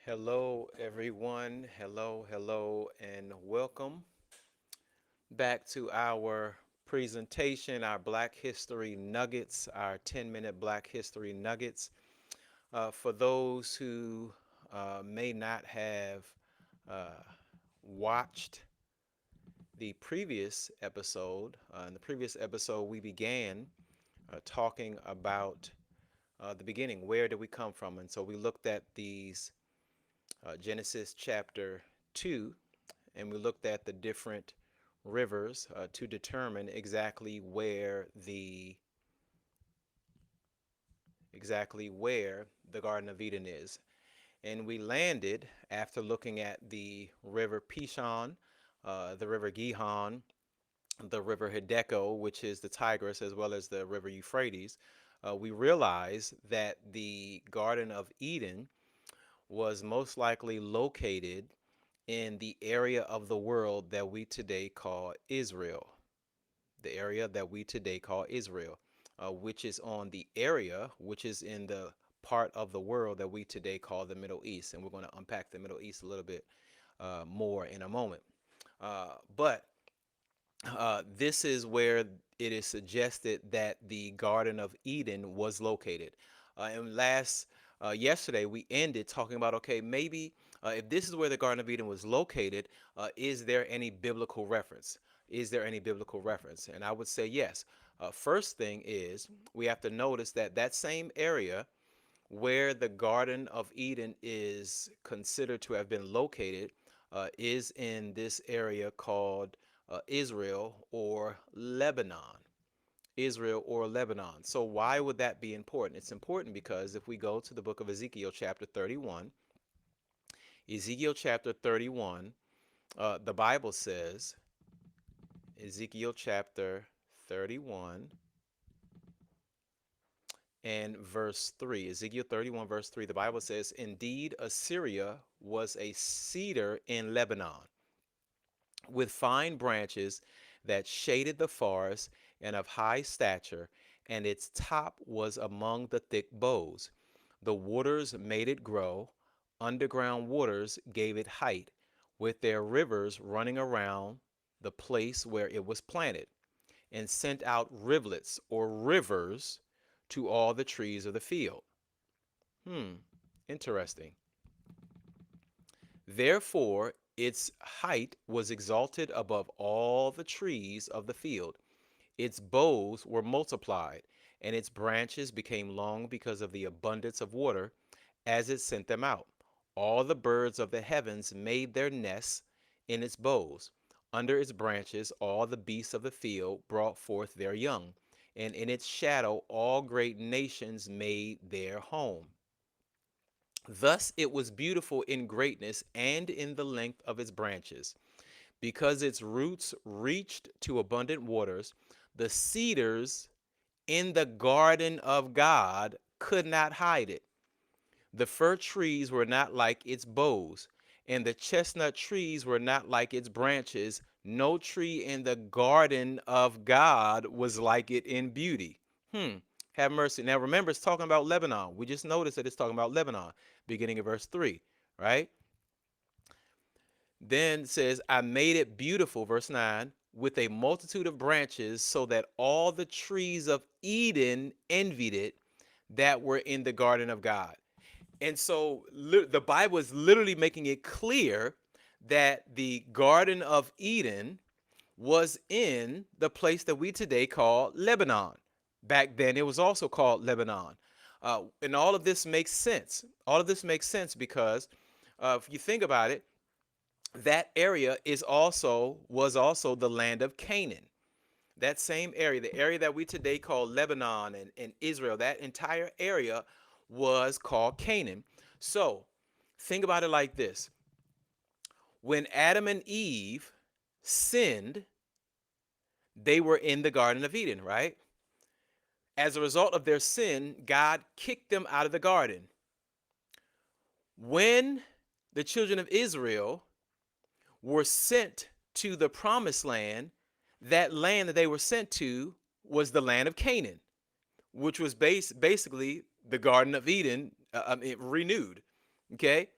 Hello, everyone. Hello, and welcome back to our presentation, our Black History Nuggets, our 10-minute Black History Nuggets. For those who may not have uh, watched the previous episode, in the previous episode, we began talking about the beginning. Where did we come from? And so we looked at these Genesis chapter 2, and we looked at the different rivers to determine exactly where the Garden of Eden is. And we landed after looking at the river Pishon, the river Gihon, the river Hiddekel, which is the Tigris, as well as the river Euphrates. We realized that the Garden of Eden was most likely located in the area of the world that we today call Israel. The area that we today call Israel, which is on the area, which is in the part of the world that we today call the Middle East. And we're going to unpack the Middle East a little bit more in a moment. But this is where it is suggested that the Garden of Eden was located. And yesterday, we ended talking about, okay, maybe if this is where the Garden of Eden was located, is there any biblical reference? Is there any biblical reference? And I would say yes. First thing is we have to notice that that same area where the Garden of Eden is considered to have been located is in this area called Israel or Lebanon. Israel or Lebanon. So, why would that be important? It's important because if we go to the book of Ezekiel, chapter 31, Ezekiel chapter 31, the Bible says, Ezekiel chapter 31 and verse 3. Ezekiel 31, verse 3, the Bible says, "Indeed, Assyria was a cedar in Lebanon, with fine branches that shaded the forest and of high stature, and its top was among the thick boughs. The waters made it grow, underground waters gave it height, with their rivers running around the place where it was planted, and sent out rivulets or rivers to all the trees of the field." Hmm, interesting. Therefore, its height was exalted above all the trees of the field. Its boughs were multiplied, and its branches became long because of the abundance of water as it sent them out. All the birds of the heavens made their nests in its boughs. Under its branches, all the beasts of the field brought forth their young, and in its shadow, all great nations made their home. Thus it was beautiful in greatness and in the length of its branches. Because its roots reached to abundant waters, the cedars in the garden of God could not hide it. The fir trees were not like its boughs, and the chestnut trees were not like its branches. No tree in the garden of God was like it in beauty. Hmm. Have mercy. Now remember, it's talking about Lebanon. We just noticed that it's talking about Lebanon, beginning of verse 3, right? Then it says, "I made it beautiful," verse 9, "with a multitude of branches, so that all the trees of Eden envied it that were in the garden of God." And so the Bible is literally making it clear that the Garden of Eden was in the place that we today call Lebanon. Back then, it was also called Lebanon. And all of this makes sense. All of this makes sense because if you think about it, that area was also the land of Canaan. That same area, the area that we today call Lebanon and Israel, that entire area was called Canaan. So think about it like this: when Adam and Eve sinned, they were in the Garden of Eden, right? As a result of their sin, God kicked them out of the garden. When the children of Israel were sent to the promised land, that land that they were sent to was the land of Canaan, which was basically the Garden of Eden renewed. Okay.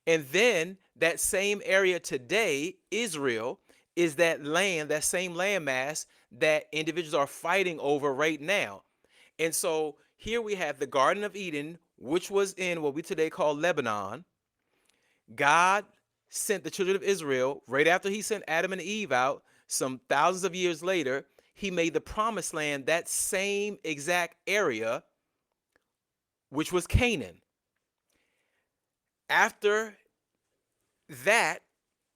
And then that same area today, Israel, is that land, that same landmass that individuals are fighting over right now. And so here we have the Garden of Eden, which was in what we today call Lebanon. God sent the children of Israel right after he sent Adam and Eve out, some thousands of years later. He made the promised land that same exact area, which was Canaan. After that,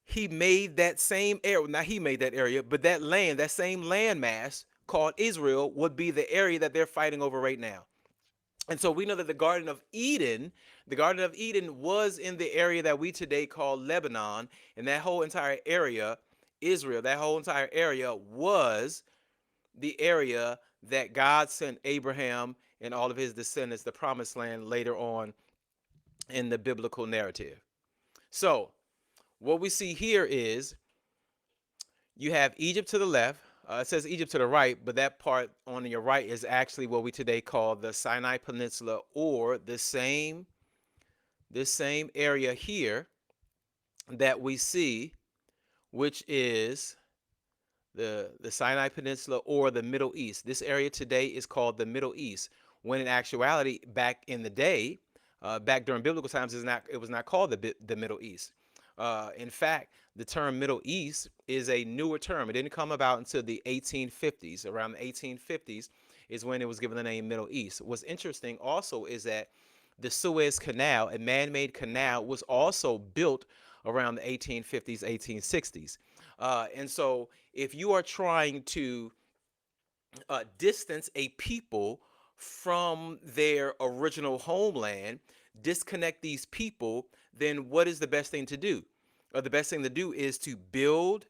he made that same area. Not he made that area, but that land, that same landmass called Israel, would be the area that they're fighting over right now. And so we know that the Garden of Eden was in the area that we today call Lebanon, and that whole entire area, Israel, that whole entire area was the area that God sent Abraham and all of his descendants, the promised land, later on in the biblical narrative. So what we see here is you have Egypt to the left. It says Egypt to the right, but that part on your right is actually what we today call the Sinai Peninsula, or this same area here that we see, which is the Sinai Peninsula or the Middle East. This area today is called the Middle East, when in actuality, back in the day, back during biblical times, it was not called the Middle East. In fact, the term Middle East is a newer term. It didn't come about until the 1850s. Around the 1850s is when it was given the name Middle East. What's interesting also is that the Suez Canal, a man-made canal, was also built around the 1850s, 1860s. And so if you are trying to distance a people from their original homeland, disconnect these people, then what is the best thing to do? Or the best thing to do is to build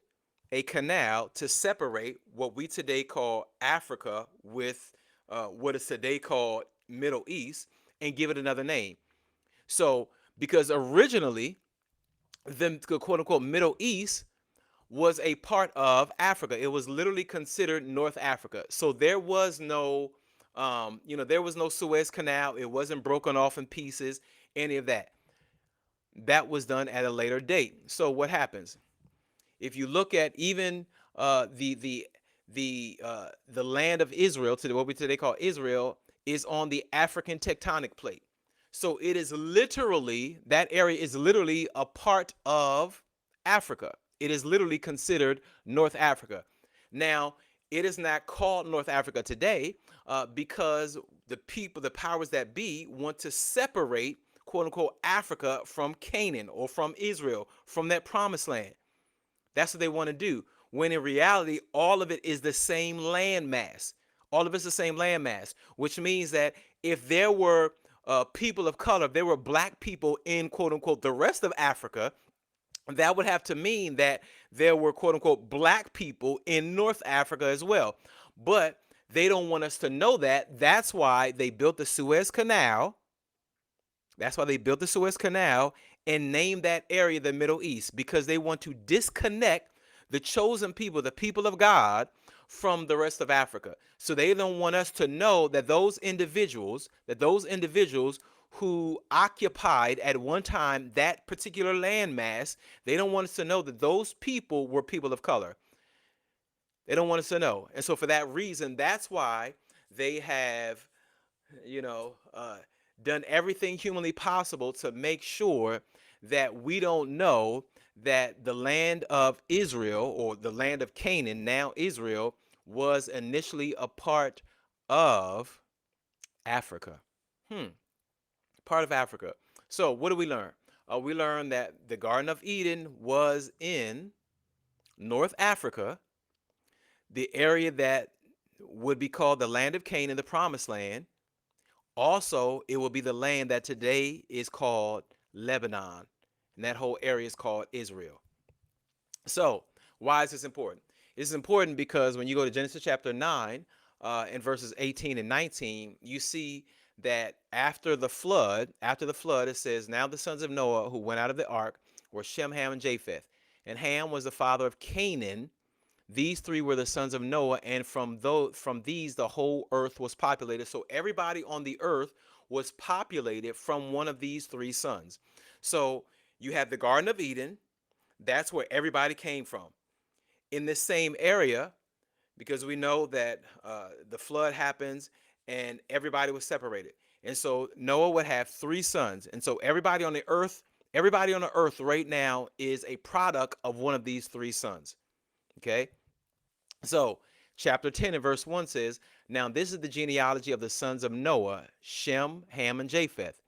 a canal to separate what we today call Africa with what is today called Middle East, and give it another name. So, because originally the quote unquote Middle East was a part of Africa. It was literally considered North Africa. So there was no Suez Canal. It wasn't broken off in pieces, any of that. That was done at a later date. So what happens? If you look at even the land of Israel, to what we today call Israel, is on the African tectonic plate. So it is literally, that area is literally a part of Africa. It is literally considered North Africa. Now, it is not called North Africa today because the people, the powers that be, want to separate, quote unquote, Africa from Canaan or from Israel, from that promised land. That's what they want to do. When in reality, all of it is the same landmass. All of it's the same landmass, which means that if there were people of color, if there were black people in, quote unquote, the rest of Africa, that would have to mean that there were, quote unquote, black people in North Africa as well. But they don't want us to know that. That's why they built the Suez Canal. That's why they built the Suez Canal and named that area the Middle East, because they want to disconnect the chosen people, the people of God, from the rest of Africa. So they don't want us to know that those individuals who occupied at one time that particular landmass, they don't want us to know that those people were people of color. They don't want us to know. And so for that reason, that's why they have, you know, done everything humanly possible to make sure that we don't know that the land of Israel, or the land of Canaan, now Israel, was initially a part of Africa. Hmm, part of Africa. So what do we learn? We learn that the Garden of Eden was in North Africa, the area that would be called the land of Canaan, the promised land. Also, it will be the land that today is called Lebanon, and that whole area is called Israel. So, why is this important? It's important because when you go to Genesis chapter 9, in verses 18 and 19, you see that after the flood, it says, "Now the sons of Noah who went out of the ark were Shem, Ham, and Japheth. And Ham was the father of Canaan. These three were the sons of Noah, and from these the whole earth was populated." So everybody on the earth was populated from one of these three sons. So You have the Garden of Eden. That's where everybody came from. In this same area, because we know that the flood happens and everybody was separated. And so Noah would have three sons. And so everybody on the earth right now is a product of one of these three sons. Okay? So chapter 10 and verse 1 says, "Now this is the genealogy of the sons of Noah, Shem, Ham, and Japheth.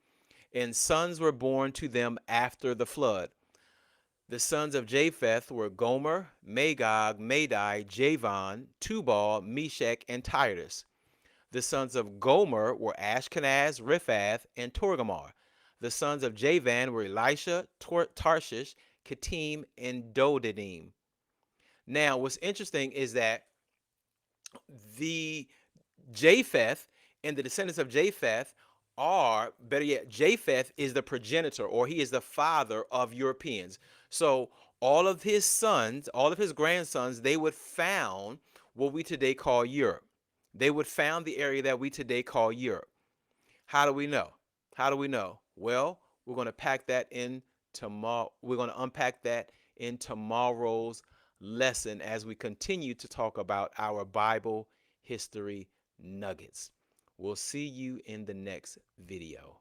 And sons were born to them after the flood. The sons of Japheth were Gomer, Magog, Madai, Javan, Tubal, Meshach, and Titus. The sons of Gomer were Ashkenaz, Riphath, and Torgamar. The sons of Javan were Elisha, Tarshish, Kittim, and Dodanim." Now, what's interesting is that the Japheth and the descendants of Japheth are, better yet, Japheth is the progenitor, or he is the father of Europeans. So all of his sons, all of his grandsons, they would found what we today call Europe. They would found the area that we today call Europe. How do we know? How do we know? Well, we're going to pack that in tomorrow. We're going to unpack that in tomorrow's lesson as we continue to talk about our Bible history nuggets. We'll see you in the next video.